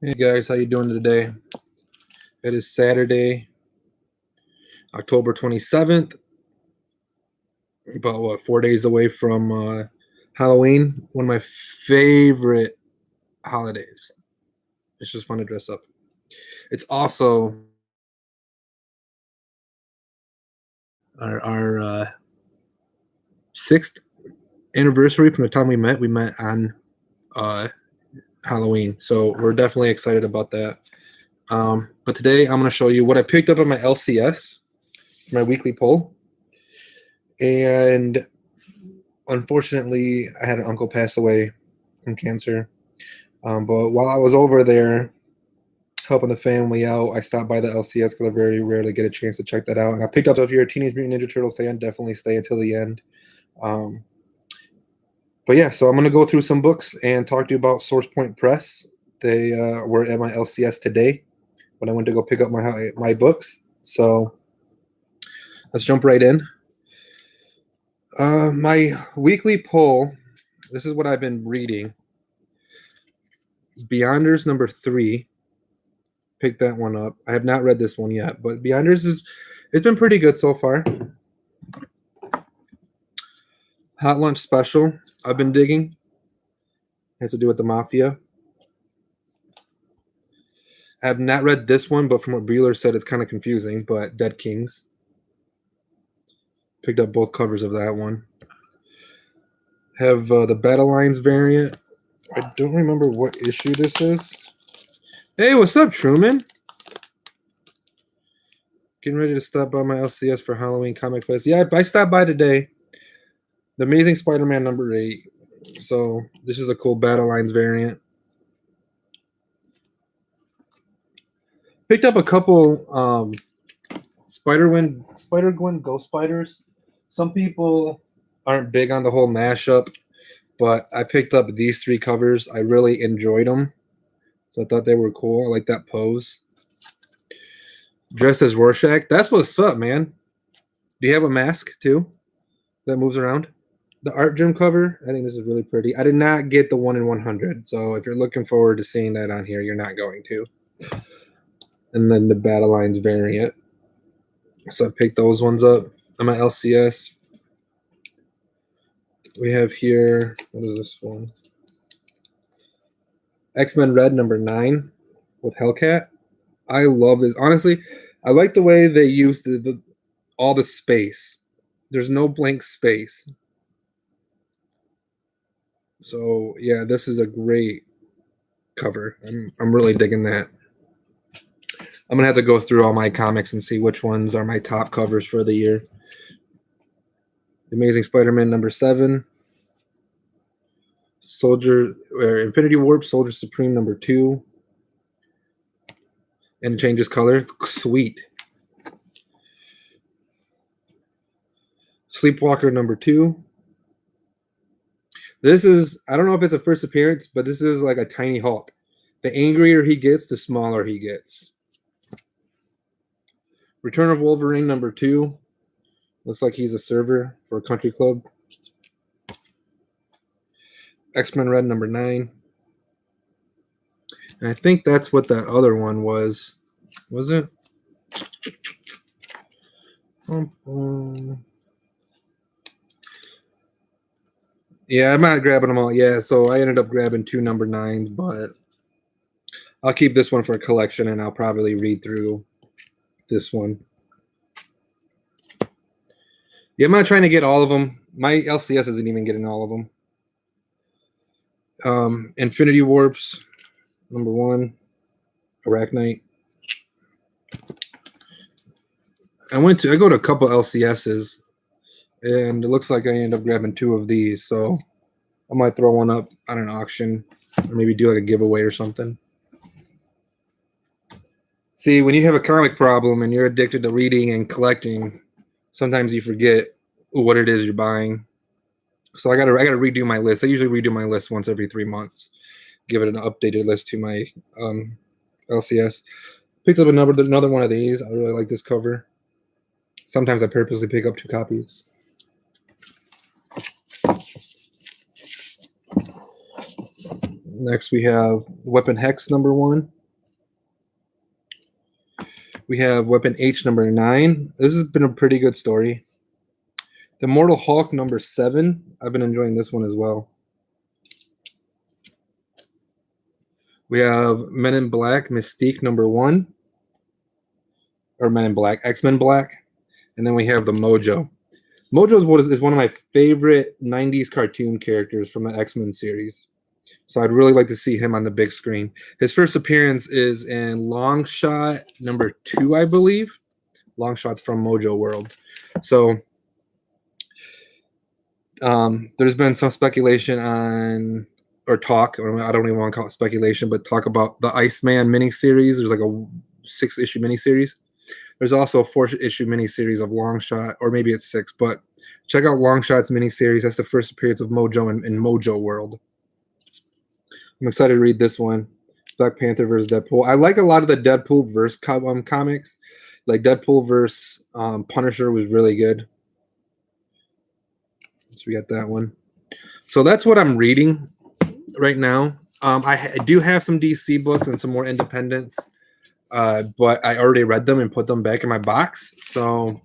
Hey guys, how you doing today? It is Saturday, October 27th. About what, 4 days away from Halloween, one of my favorite holidays. It's just fun to dress up. It's also our sixth anniversary from the time we met. We met on Halloween, so we're definitely excited about that. But today I'm going to show you what I picked up on my LCS, my weekly poll. And unfortunately, I had an uncle pass away from cancer. But while I was over there helping the family out, I stopped by the LCS because I very rarely get a chance to check that out. And I picked up, so if you're a Teenage Mutant Ninja Turtle fan, definitely stay until the end. But yeah, so I'm going to go through some books and talk to you about Source Point Press. They were at my LCS today when I went to go pick up my books. So let's jump right in. My weekly poll, this is what I've been reading. Beyonders number 3. Pick that one up. I have not read this one yet, but Beyonders it's been pretty good so far. Hot Lunch Special, I've been digging. Has to do with the mafia. I have not read this one, but from what Bueller said, it's kind of confusing. But Dead Kings. Picked up both covers of that one. Have the Battle Lines variant. I don't remember what issue this is. Hey, what's up, Truman? Getting ready to stop by my LCS for Halloween Comic Fest. Yeah, I stopped by today. The Amazing Spider-Man number 8. So this is a cool Battle Lines variant. Picked up a couple Spider-Gwen Ghost Spiders. Some people aren't big on the whole mashup, but I picked up these 3 covers. I really enjoyed them. So I thought they were cool. I like that pose. Dressed as Rorschach. That's what's up, man. Do you have a mask too that moves around? The Art Gym cover, I think this is really pretty. I did not get the 1 in 100, so if you're looking forward to seeing that on here, you're not going to. And then the Battle Lines variant. So I picked those ones up on my LCS. We have here, what is this one? X-Men Red number 9 with Hellcat. I love this. Honestly, I like the way they use all the space. There's no blank space. So yeah, this is a great cover. I'm really digging that. I'm gonna have to go through all my comics and see which ones are my top covers for the year. Amazing Spider-Man number 7. Infinity Warp Soldier Supreme number 2. And it changes color. Sweet. Sleepwalker number 2. This is, I don't know if it's a first appearance, but this is like a tiny Hulk. The angrier he gets, the smaller he gets. Return of Wolverine number 2. Looks like he's a server for a country club. X-Men Red number 9. And I think that's what that other one was. Was it? Yeah, I'm not grabbing them all. Yeah, so I ended up grabbing 2 number 9s, but I'll keep this one for a collection, and I'll probably read through this one. Yeah, I'm not trying to get all of them. My LCS isn't even getting all of them. Infinity Warps, number 1, Arachnite. I go to a couple LCSs, and it looks like I ended up grabbing 2 of these, so I might throw one up on an auction, or maybe do like a giveaway or something. See, when you have a comic problem and you're addicted to reading and collecting, sometimes you forget what it is you're buying. So I gotta redo my list. I usually redo my list once every 3 months. Give it an updated list to my LCS. Picked up another one of these. I really like this cover. Sometimes I purposely pick up 2 copies. Next we have Weapon Hex number 1. We have Weapon H number 9. This has been a pretty good story. The Immortal Hulk number 7. I've been enjoying this one as well. We have Men in Black Mystique number 1. Or Men in Black, X-Men Black. And then we have the Mojo. Mojo is one of my favorite 90s cartoon characters from the X-Men series. So I'd really like to see him on the big screen. His first appearance is in Long Shot number 2, I believe. Long Shot's from Mojo World. So there's been some speculation on, or talk, or I don't even want to call it speculation, but talk about the Iceman miniseries. There's like a 6-issue miniseries. There's also a 4-issue miniseries of Long Shot, or maybe it's 6, but check out Long Shot's miniseries. That's the first appearance of Mojo in Mojo World. I'm excited to read this one. Black Panther versus Deadpool. I like a lot of the Deadpool verse comics. Like Deadpool versus Punisher was really good. So we got that one. So that's what I'm reading right now. I do have some DC books and some more independents. But I already read them and put them back in my box, so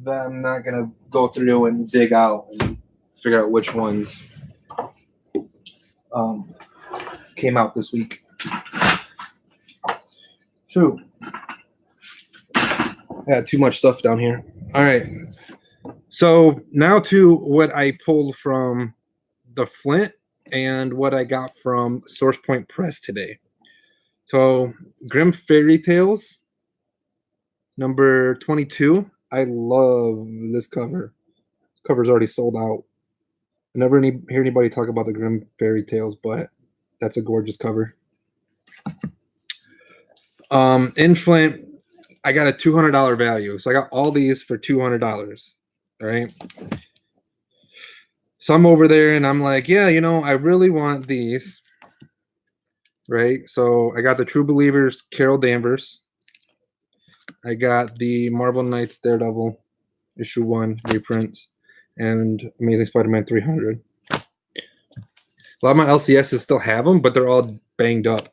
I'm not gonna go through and dig out and figure out which ones came out this week. Shoot, I had too much stuff down here. All right, so now to what I pulled from the Flint and what I got from Source Point Press today. So, Grimm Fairy Tales, number 22. I love this cover. This cover's already sold out. I never hear anybody talk about the Grimm Fairy Tales, but that's a gorgeous cover. In Flint, I got a $200 value. So I got all these for $200. All right. So I'm over there and I'm like, yeah, I really want these. Right, so I got the True Believers Carol Danvers. I got the Marvel Knights Daredevil issue 1 reprints and Amazing Spider-Man 300. A lot of my LCSs still have them, but they're all banged up.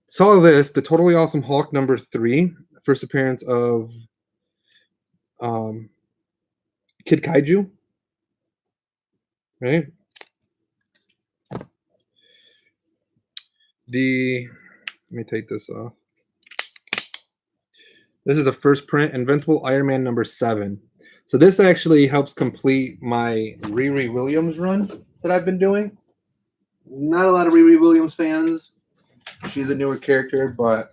Saw this, the Totally Awesome Hulk number 3, first appearance of Kid Kaiju. Right. Let me take this off. This is the first print, Invincible Iron Man number 7. So this actually helps complete my Riri Williams run that I've been doing. Not a lot of Riri Williams fans. She's a newer character, but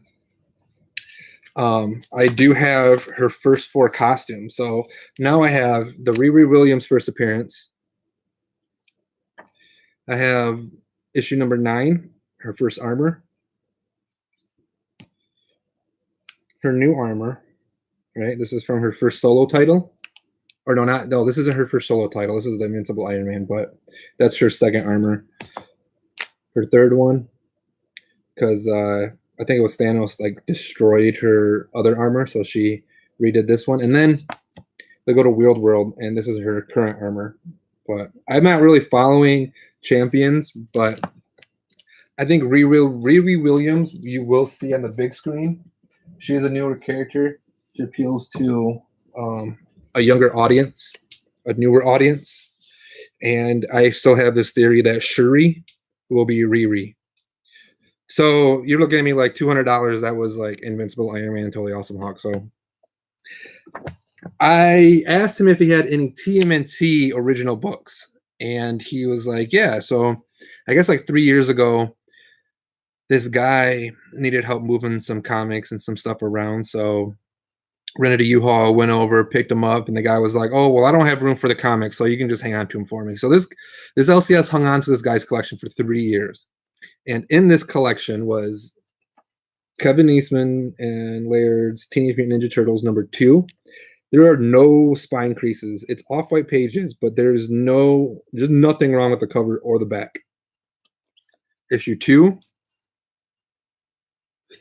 I do have her first 4 costumes. So now I have the Riri Williams first appearance. I have issue number 9, her first armor. Her new armor, right? This is from her first solo title. Or no, this isn't her first solo title. This is the Invincible Iron Man, but that's her second armor. Her third one, because I think it was Thanos destroyed her other armor, so she redid this one. And then they go to Weird World, and this is her current armor. But I'm not really following Champions, but I think Riri Williams you will see on the big screen. She is a newer character. She appeals to a younger audience, a newer audience. And I still have this theory that Shuri will be Riri. So you're looking at me like $200. That was like Invincible Iron Man, Totally Awesome Hulk. So I asked him if he had any TMNT original books. And he was like, yeah. So I guess like 3 years ago, this guy needed help moving some comics and some stuff around. So rented a U-Haul, went over, picked them up, and the guy was like, oh, well, I don't have room for the comics, so you can just hang on to them for me. So this LCS hung on to this guy's collection for 3 years. And in this collection was Kevin Eastman and Laird's Teenage Mutant Ninja Turtles number 2. There are no spine creases. It's off-white pages, but there's nothing wrong with the cover or the back. Issue 2.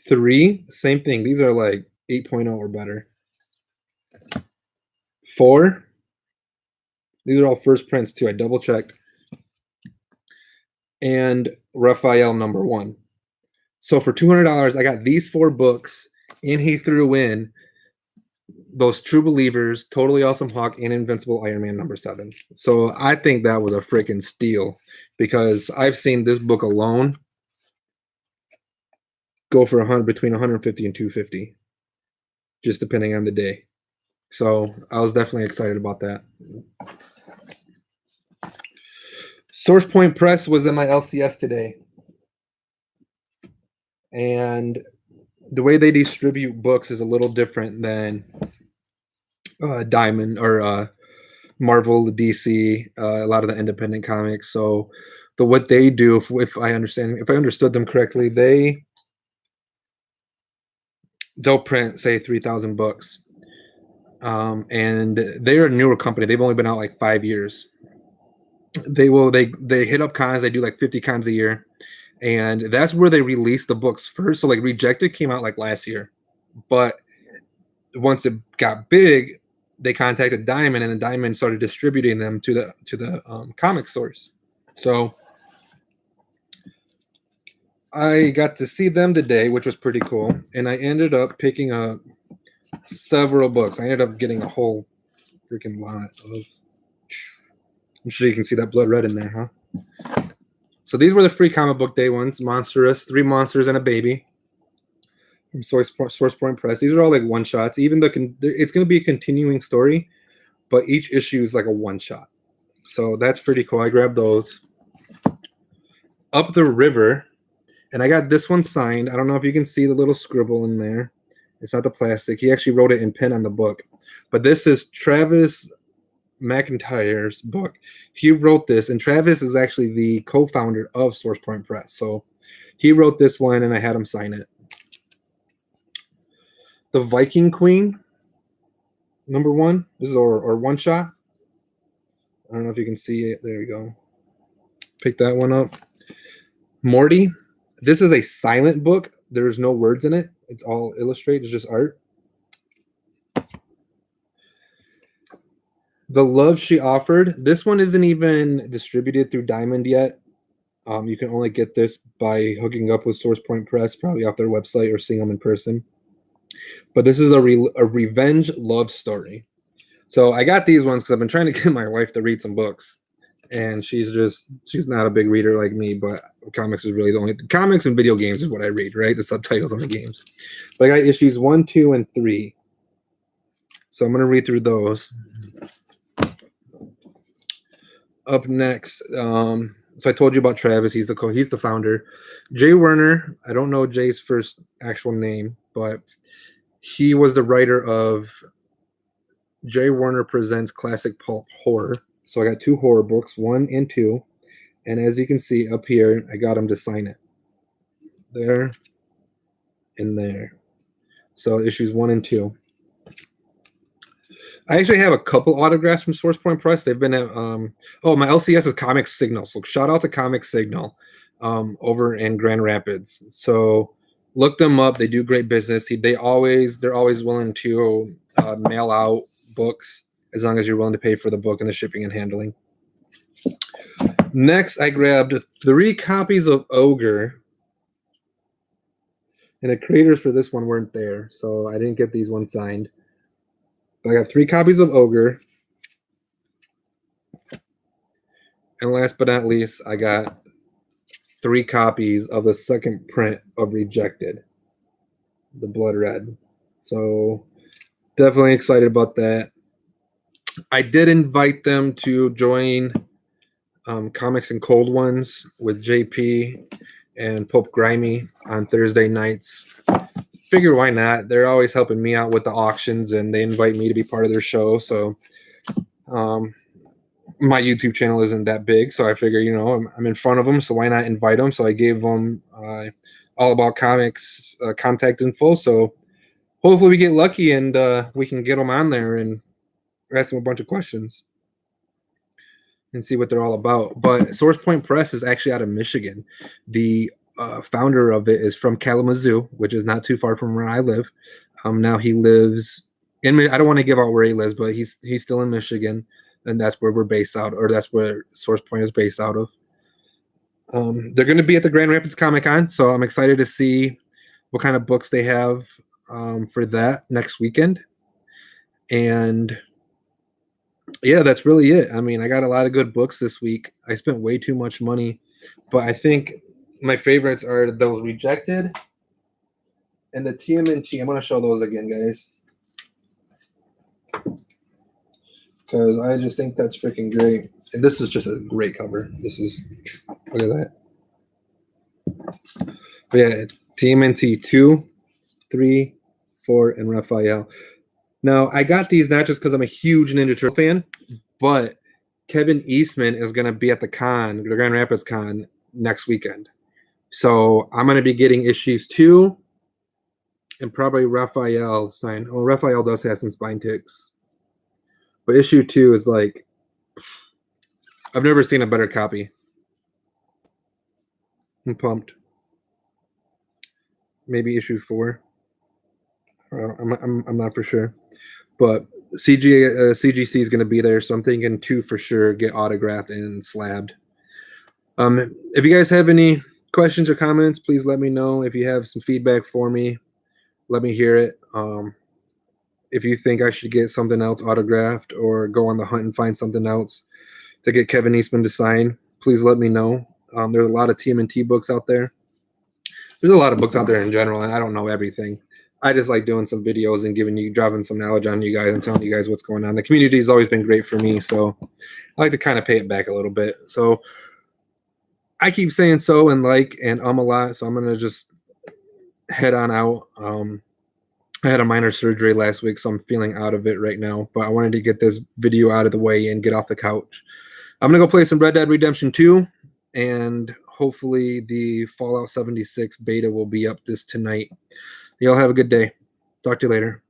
3, same thing. These are like 8.0 or better. 4, these are all first prints too. I double checked. And Raphael number 1. So for $200, I got these 4 books and he threw in those True Believers, Totally Awesome Hulk, and Invincible Iron Man #7. So I think that was a freaking steal because I've seen this book alone go for between 150 and 250, just depending on the day. So I was definitely excited about that. Source Point Press was in my LCS today, and the way they distribute books is a little different than Diamond or Marvel, DC, a lot of the independent comics. So what they do, if I understood them correctly, they'll print say 3,000 books, and they're a newer company. They've only been out like 5 years. They hit up cons. They do like 50 cons a year, and that's where they release the books first. So like Rejected came out like last year, but once it got big, they contacted Diamond, and then Diamond started distributing them to the comic stores. So I got to see them today, which was pretty cool, and I ended up picking up several books. I ended up getting a whole freaking lot of. I'm sure you can see that blood red in there, huh? So these were the free comic book day ones. Monstrous, 3 monsters and a baby from Source Point Press. These are all like one shots. Even it's going to be a continuing story, but each issue is like a one shot. So that's pretty cool. I grabbed those. Up the River, and I got this one signed. I don't know if you can see the little scribble in there. It's not the plastic. He actually wrote it in pen on the book. But this is Travis McIntyre's book. He wrote this, and Travis is actually the co-founder of Source Point Press. So he wrote this one, and I had him sign it. The Viking Queen, #1. This is our one shot. I don't know if you can see it. There you go. Pick that one up. Morty. This is a silent book. There's no words in it. It's all illustrated. It's just art. The Love She Offered. This one isn't even distributed through Diamond yet. You can only get this by hooking up with Source Point Press, probably off their website or seeing them in person. But this is a revenge love story. So I got these ones because I've been trying to get my wife to read some books, and she's not a big reader like me. But comics is really the only comics and video games is what I read, right? The subtitles on the games. But I got issues 1, 2, and 3. So I'm gonna read through those. Up next, so I told you about Travis. He's the founder. Jay Werner. I don't know Jay's first actual name, but he was the writer of Jay Werner Presents Classic Pulp Horror. So I got 2 horror books, 1 and 2, and as you can see up here, I got him to sign it. There and there. So issues 1 and 2. I actually have a couple autographs from Source Point Press. They've been at my LCS is Comic Signal. So shout out to Comic Signal over in Grand Rapids. So look them up. They do great business. They're always willing to mail out books as long as you're willing to pay for the book and the shipping and handling. Next, I grabbed 3 copies of Ogre. And the creators for this one weren't there, so I didn't get these ones signed. I got 3 copies of Ogre. And last but not least, I got 3 copies of the second print of Rejected, the Blood Red. So definitely excited about that. I did invite them to join Comics and Cold Ones with JP and Pope Grimy on Thursday nights. Figure why not? They're always helping me out with the auctions, and they invite me to be part of their show. So my YouTube channel isn't that big, so I figure, I'm in front of them, so why not invite them? So I gave them All About Comics contact info. So hopefully we get lucky and we can get them on there and ask them a bunch of questions and see what they're all about. But Source Point Press is actually out of Michigan. The founder of it is from Kalamazoo, which is not too far from where I live. Now he lives in. I don't want to give out where he lives, but he's still in Michigan, and that's where we're based out, or that's where Source Point is based out of. They're going to be at the Grand Rapids Comic Con, so I'm excited to see what kind of books they have for that next weekend. And yeah, that's really it. I mean, I got a lot of good books this week. I spent way too much money, but I think my favorites are those Rejected and the TMNT. I'm going to show those again, guys, because I just think that's freaking great. And this is just a great cover. This is, look at that. But yeah, TMNT 2, 3, 4, and Raphael. Now, I got these not just because I'm a huge Ninja Turtle fan, but Kevin Eastman is going to be at the con, the Grand Rapids Con, next weekend. So I'm going to be getting issues 2 and probably Raphael signed. Well, Raphael does have some spine ticks. But issue 2 is like, I've never seen a better copy. I'm pumped. Maybe issue 4. I'm not for sure. But CGC is going to be there, so I'm thinking 2 for sure get autographed and slabbed. If you guys have any questions or comments, please let me know. If you have some feedback for me, let me hear it. If you think I should get something else autographed or go on the hunt and find something else to get Kevin Eastman to sign, please let me know. There's a lot of TMNT books out there. There's a lot of books out there in general, and I don't know everything. I just like doing some videos and dropping some knowledge on you guys and telling you guys what's going on. The community has always been great for me, so I like to kind of pay it back a little bit. So I keep saying so and a lot, so I'm going to just head on out. I had a minor surgery last week, so I'm feeling out of it right now, but I wanted to get this video out of the way and get off the couch. I'm going to go play some Red Dead Redemption 2, and hopefully the Fallout 76 beta will be up tonight. Y'all have a good day. Talk to you later.